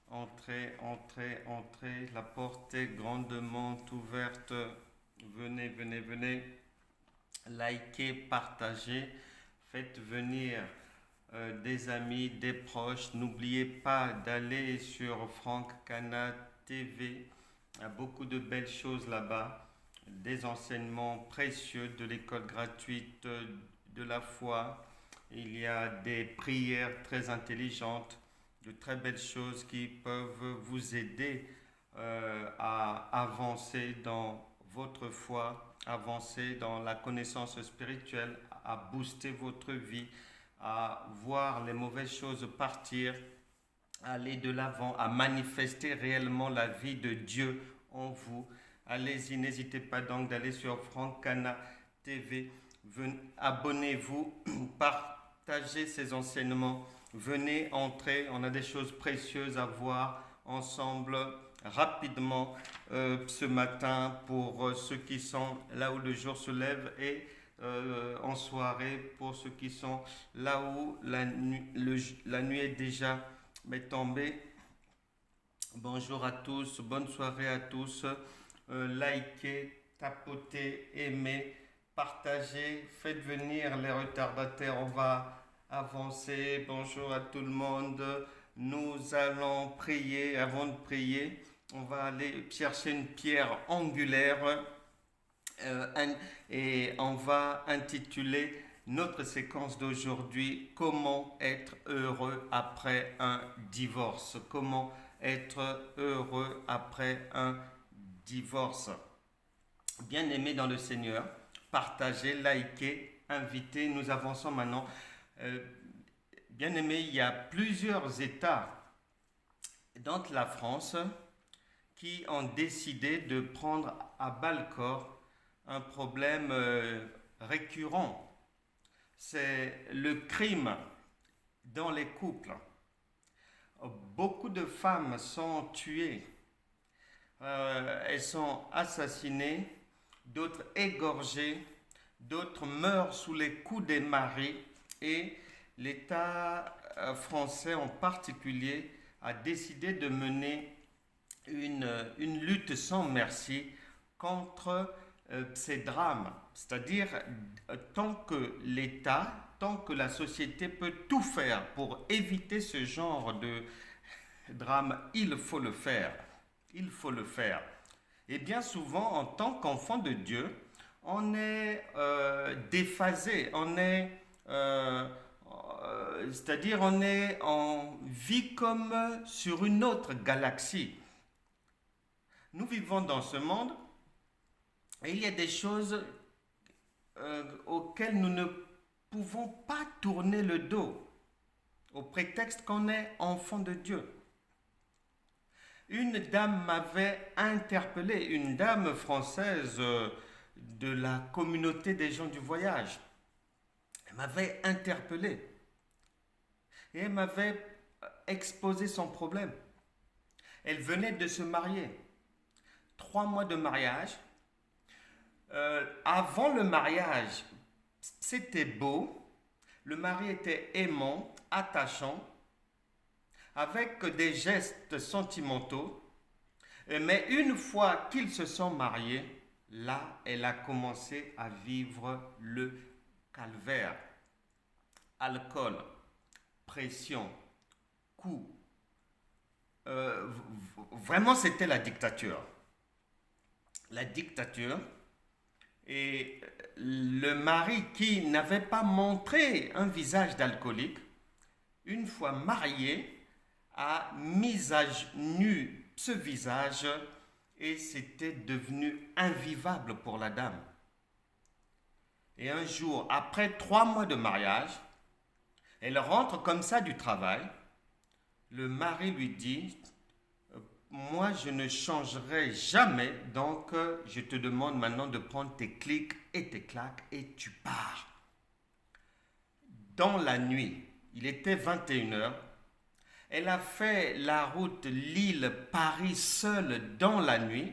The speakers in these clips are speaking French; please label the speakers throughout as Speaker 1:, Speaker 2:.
Speaker 1: entrez. Entrez. La porte est grandement ouverte. Venez. Likez, partagez. Faites venir des amis, des proches. N'oubliez pas d'aller sur Franck Cana TV. Il y a beaucoup de belles choses là-bas. Des enseignements précieux de l'école gratuite de la foi. Il y a des prières très intelligentes, de très belles choses qui peuvent vous aider à avancer dans votre foi, avancer dans la connaissance spirituelle, à booster votre vie, à voir les mauvaises choses partir, à aller de l'avant, à manifester réellement la vie de Dieu en vous. Allez-y, n'hésitez pas donc d'aller sur Franck Cana TV. Abonnez-vous, partagez ces enseignements. Venez entrer, on a des choses précieuses à voir ensemble rapidement ce matin pour ceux qui sont là où le jour se lève et en soirée pour ceux qui sont là où la nuit est déjà tombée. Bonjour à tous, bonne soirée à tous. Likez, tapotez, aimez, partagez, faites venir les retardataires. On va avancer. Bonjour à tout le monde. Nous allons prier. Avant de prier, on va aller chercher une pierre angulaire et on va intituler notre séquence d'aujourd'hui comment être heureux après un divorce. Comment être heureux après un divorce. Bien-aimés dans le Seigneur, partagez, likez, invitez. Nous avançons maintenant. Bien-aimés, il y a plusieurs États dans la France qui ont décidé de prendre à bas-le-corps un problème récurrent. C'est le crime dans les couples. Beaucoup de femmes sont tuées, elles sont assassinées, d'autres égorgées, d'autres meurent sous les coups des maris et l'État français en particulier a décidé de mener une lutte sans merci contre ces drames. C'est-à-dire, tant que l'État, tant que la société peut tout faire pour éviter ce genre de drame, il faut le faire. Il faut le faire. Et bien souvent, en tant qu'enfant de Dieu, on est déphasé, on est, c'est-à-dire on est en vie comme sur une autre galaxie. Nous vivons dans ce monde et il y a des choses auxquelles nous ne pouvons pas tourner le dos au prétexte qu'on est enfant de Dieu. Une dame m'avait interpellé, une dame française de la communauté des gens du voyage. Elle m'avait interpellé et elle m'avait exposé son problème. Elle venait de se marier. 3 mois de mariage. Avant le mariage, c'était beau. Le mari était aimant, attachant, avec des gestes sentimentaux. Mais une fois qu'ils se sont mariés, là, elle a commencé à vivre le calvaire. Alcool, pression, coups. Vraiment, c'était la dictature. La dictature. Et le mari qui n'avait pas montré un visage d'alcoolique, une fois marié, a mis à nu ce visage et c'était devenu invivable pour la dame. Et un jour, après 3 mois de mariage, elle rentre comme ça du travail. Le mari lui dit: moi, je ne changerai jamais, donc je te demande maintenant de prendre tes clics et tes claques et tu pars. Dans la nuit, il était 21h, elle a fait la route Lille-Paris seule dans la nuit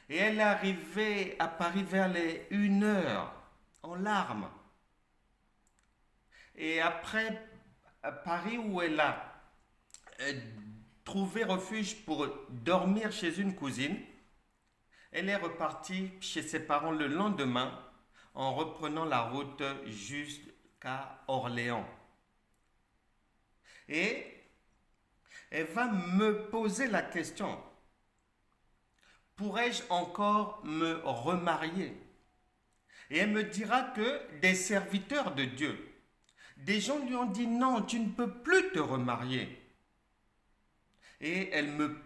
Speaker 1: et elle est arrivée à Paris vers les 1h en larmes. Et après Paris où elle a trouvé refuge pour dormir chez une cousine. Elle est repartie chez ses parents le lendemain en reprenant la route jusqu'à Orléans. Et elle va me poser la question, pourrais-je encore me remarier? Et elle me dira que des serviteurs de Dieu, des gens lui ont dit non, tu ne peux plus te remarier. Et elle me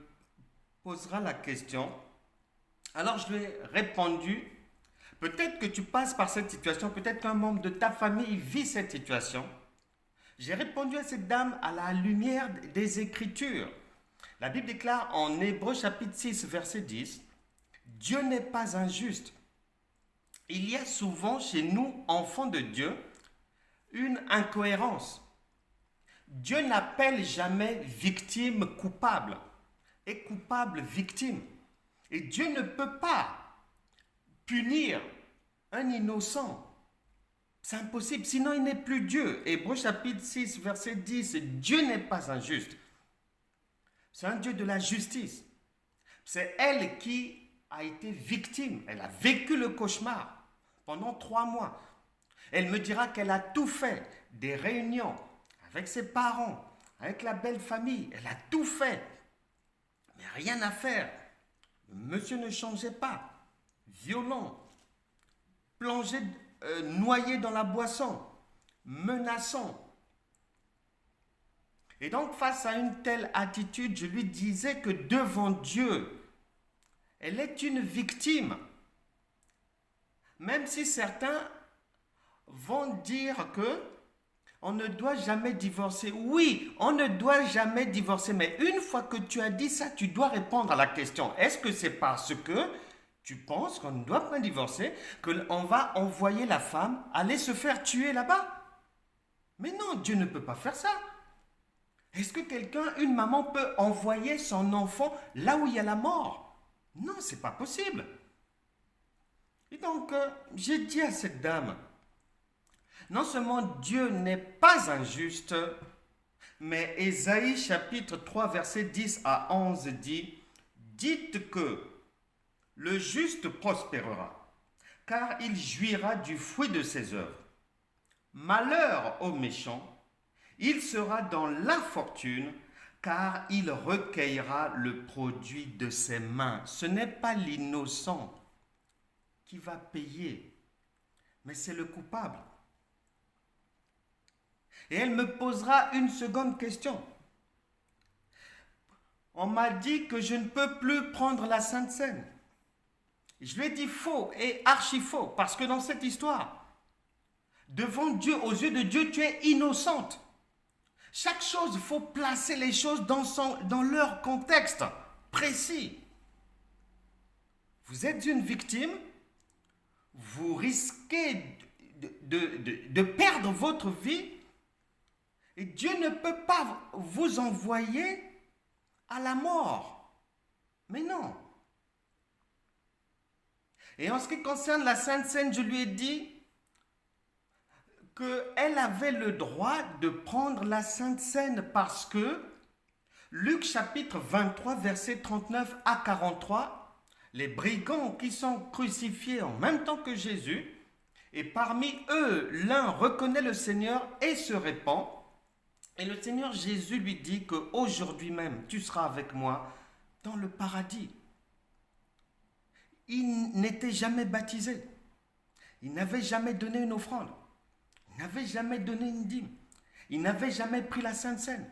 Speaker 1: posera la question. Alors je lui ai répondu, peut-être que tu passes par cette situation, peut-être qu'un membre de ta famille vit cette situation. J'ai répondu à cette dame à la lumière des Écritures. La Bible déclare en Hébreux chapitre 6, verset 10, Dieu n'est pas injuste. Il y a souvent chez nous, enfants de Dieu, une incohérence. Dieu n'appelle jamais victime coupable et coupable victime. Et Dieu ne peut pas punir un innocent. C'est impossible, sinon il n'est plus Dieu. Hébreux chapitre 6, verset 10, Dieu n'est pas injuste. C'est un Dieu de la justice. C'est elle qui a été victime. Elle a vécu le cauchemar pendant 3 mois. Elle me dira qu'elle a tout fait, des réunions avec ses parents, avec la belle famille. Elle a tout fait, mais rien à faire. Le monsieur ne changeait pas. Violent, plongé, noyé dans la boisson, menaçant. Et donc, face à une telle attitude, je lui disais que devant Dieu, elle est une victime. Même si certains vont dire que on ne doit jamais divorcer. Oui, on ne doit jamais divorcer, mais une fois que tu as dit ça, tu dois répondre à la question. Est-ce que c'est parce que tu penses qu'on ne doit pas divorcer, qu'on va envoyer la femme aller se faire tuer là-bas? Mais non, Dieu ne peut pas faire ça. Est-ce que quelqu'un, une maman peut envoyer son enfant là où il y a la mort? Non, c'est pas possible. Et donc, j'ai dit à cette dame, non seulement Dieu n'est pas injuste, mais Ésaïe chapitre 3 verset 10 à 11 dit, dites que le juste prospérera, car il jouira du fruit de ses œuvres. Malheur au méchant, il sera dans la fortune, car il recueillera le produit de ses mains. Ce n'est pas l'innocent qui va payer, mais c'est le coupable. Et elle me posera une seconde question. On m'a dit que je ne peux plus prendre la Sainte Seine. Je lui ai dit faux et archi faux, parce que dans cette histoire, devant Dieu, aux yeux de Dieu, tu es innocente. Chaque chose, il faut placer les choses dans leur contexte précis. Vous êtes une victime, vous risquez de perdre votre vie, et Dieu ne peut pas vous envoyer à la mort. Mais non. Et en ce qui concerne la Sainte Seine, je lui ai dit qu'elle avait le droit de prendre la Sainte Seine parce que Luc chapitre 23, verset 39 à 43, les brigands qui sont crucifiés en même temps que Jésus, et parmi eux, l'un reconnaît le Seigneur et se répand. Et le Seigneur Jésus lui dit qu'aujourd'hui même, tu seras avec moi dans le paradis. Il n'était jamais baptisé. Il n'avait jamais donné une offrande. Il n'avait jamais donné une dîme. Il n'avait jamais pris la Sainte Seine.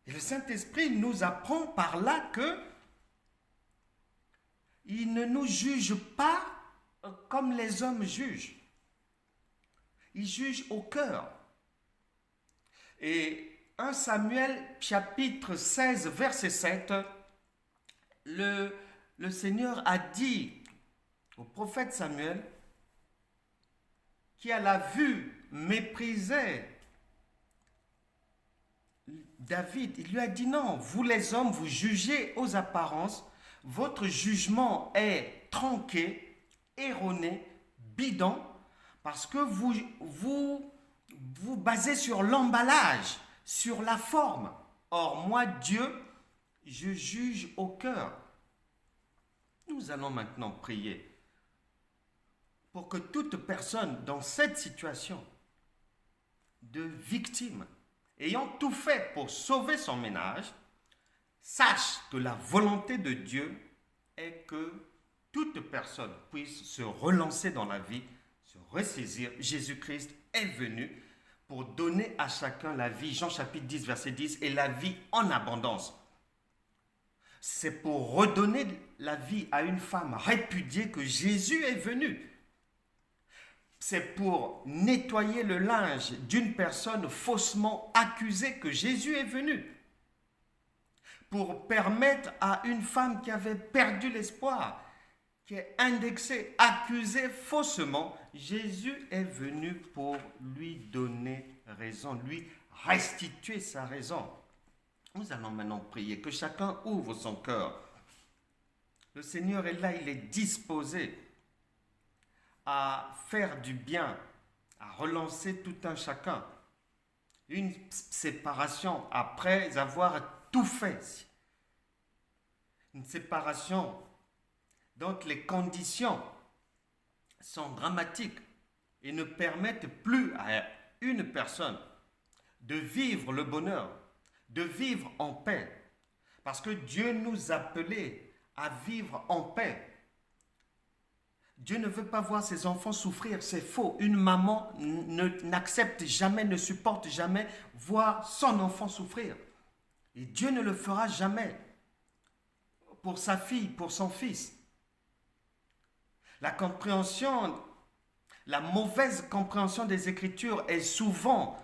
Speaker 1: Et le Saint-Esprit nous apprend par là que il ne nous juge pas comme les hommes jugent. Il juge au cœur. Et 1 Samuel chapitre 16 verset 7, le Seigneur a dit au prophète Samuel, qui à la vue méprisait David, il lui a dit non, vous les hommes, vous jugez aux apparences, votre jugement est tronqué, erroné, bidon, parce que vous basez sur l'emballage, sur la forme. Or, moi, Dieu, je juge au cœur. Nous allons maintenant prier pour que toute personne dans cette situation de victime, ayant tout fait pour sauver son ménage, sache que la volonté de Dieu est que toute personne puisse se relancer dans la vie, se ressaisir. Jésus-Christ est venu pour donner à chacun la vie. Jean chapitre 10, verset 10, et la vie en abondance. C'est pour redonner la vie à une femme répudiée que Jésus est venu. C'est pour nettoyer le linge d'une personne faussement accusée que Jésus est venu. Pour permettre à une femme qui avait perdu l'espoir, qui est indexée, accusée faussement, Jésus est venu pour lui donner raison, lui restituer sa raison. Nous allons maintenant prier, que chacun ouvre son cœur. Le Seigneur est là, il est disposé à faire du bien, à relancer tout un chacun. Une séparation après avoir tout fait. Une séparation dont les conditions sont dramatiques et ne permettent plus à une personne de vivre le bonheur, de vivre en paix. Parce que Dieu nous appelait à vivre en paix. Dieu ne veut pas voir ses enfants souffrir, c'est faux. Une maman n'accepte jamais, ne supporte jamais voir son enfant souffrir. Et Dieu ne le fera jamais pour sa fille, pour son fils. La mauvaise compréhension des Écritures est souvent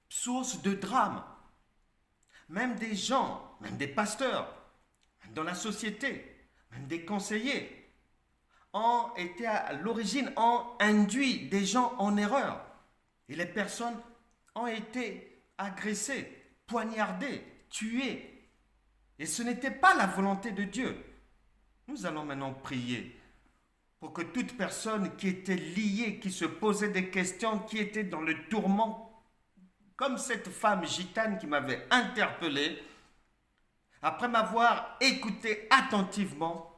Speaker 1: source de drame. Même des gens, même des pasteurs, même dans la société, même des conseillers, ont été à l'origine, ont induit des gens en erreur. Et les personnes ont été agressées, poignardées, tuées. Et ce n'était pas la volonté de Dieu. Nous allons maintenant prier pour que toute personne qui était liée, qui se posait des questions, qui était dans le tourment, comme cette femme gitane qui m'avait interpellé, après m'avoir écouté attentivement,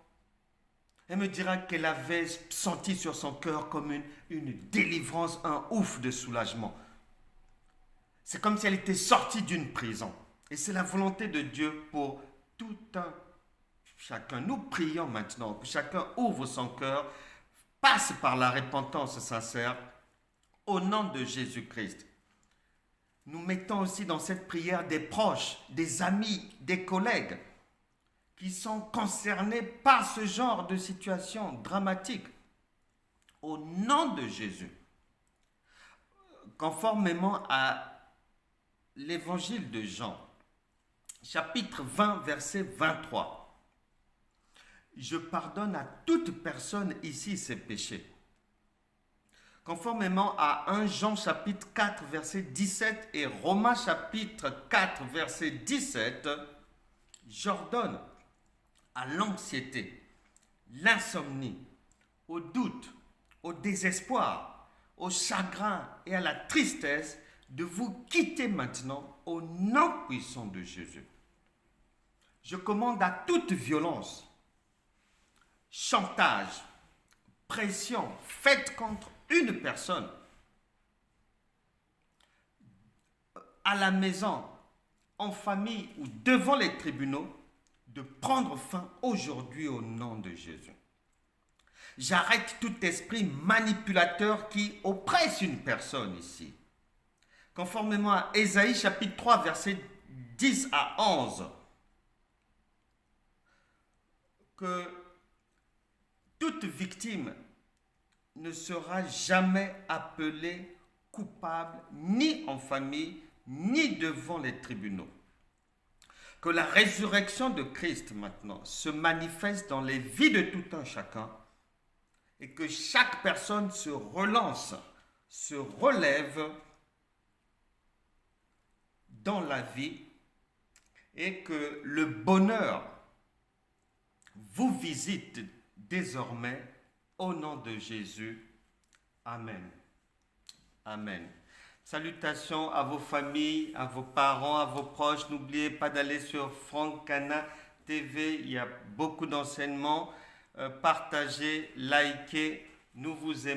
Speaker 1: elle me dira qu'elle avait senti sur son cœur comme une délivrance, un ouf de soulagement. C'est comme si elle était sortie d'une prison. Et c'est la volonté de Dieu pour tout un chacun. Nous prions maintenant que chacun ouvre son cœur, passe par la repentance sincère au nom de Jésus-Christ. Nous mettons aussi dans cette prière des proches, des amis, des collègues qui sont concernés par ce genre de situation dramatique. Au nom de Jésus, conformément à l'évangile de Jean, chapitre 20, verset 23, je pardonne à toute personne ici ses péchés. Conformément à 1 Jean chapitre 4, verset 17 et Romains chapitre 4, verset 17, j'ordonne à l'anxiété, l'insomnie, au doute, au désespoir, au chagrin et à la tristesse de vous quitter maintenant au nom puissant de Jésus. Je commande à toute violence, chantage, pression faite contre une personne à la maison, en famille ou devant les tribunaux, de prendre fin aujourd'hui au nom de Jésus. J'arrête tout esprit manipulateur qui oppresse une personne ici. Conformément à Ésaïe chapitre 3, versets 10 à 11, que toute victime ne sera jamais appelée coupable ni en famille, ni devant les tribunaux. Que la résurrection de Christ maintenant se manifeste dans les vies de tout un chacun et que chaque personne se relance, se relève dans la vie et que le bonheur vous visite désormais au nom de Jésus. Amen. Amen. Salutations à vos familles, à vos parents, à vos proches. N'oubliez pas d'aller sur Francana TV. Il y a beaucoup d'enseignements. Partagez, likez. Nous vous aimons.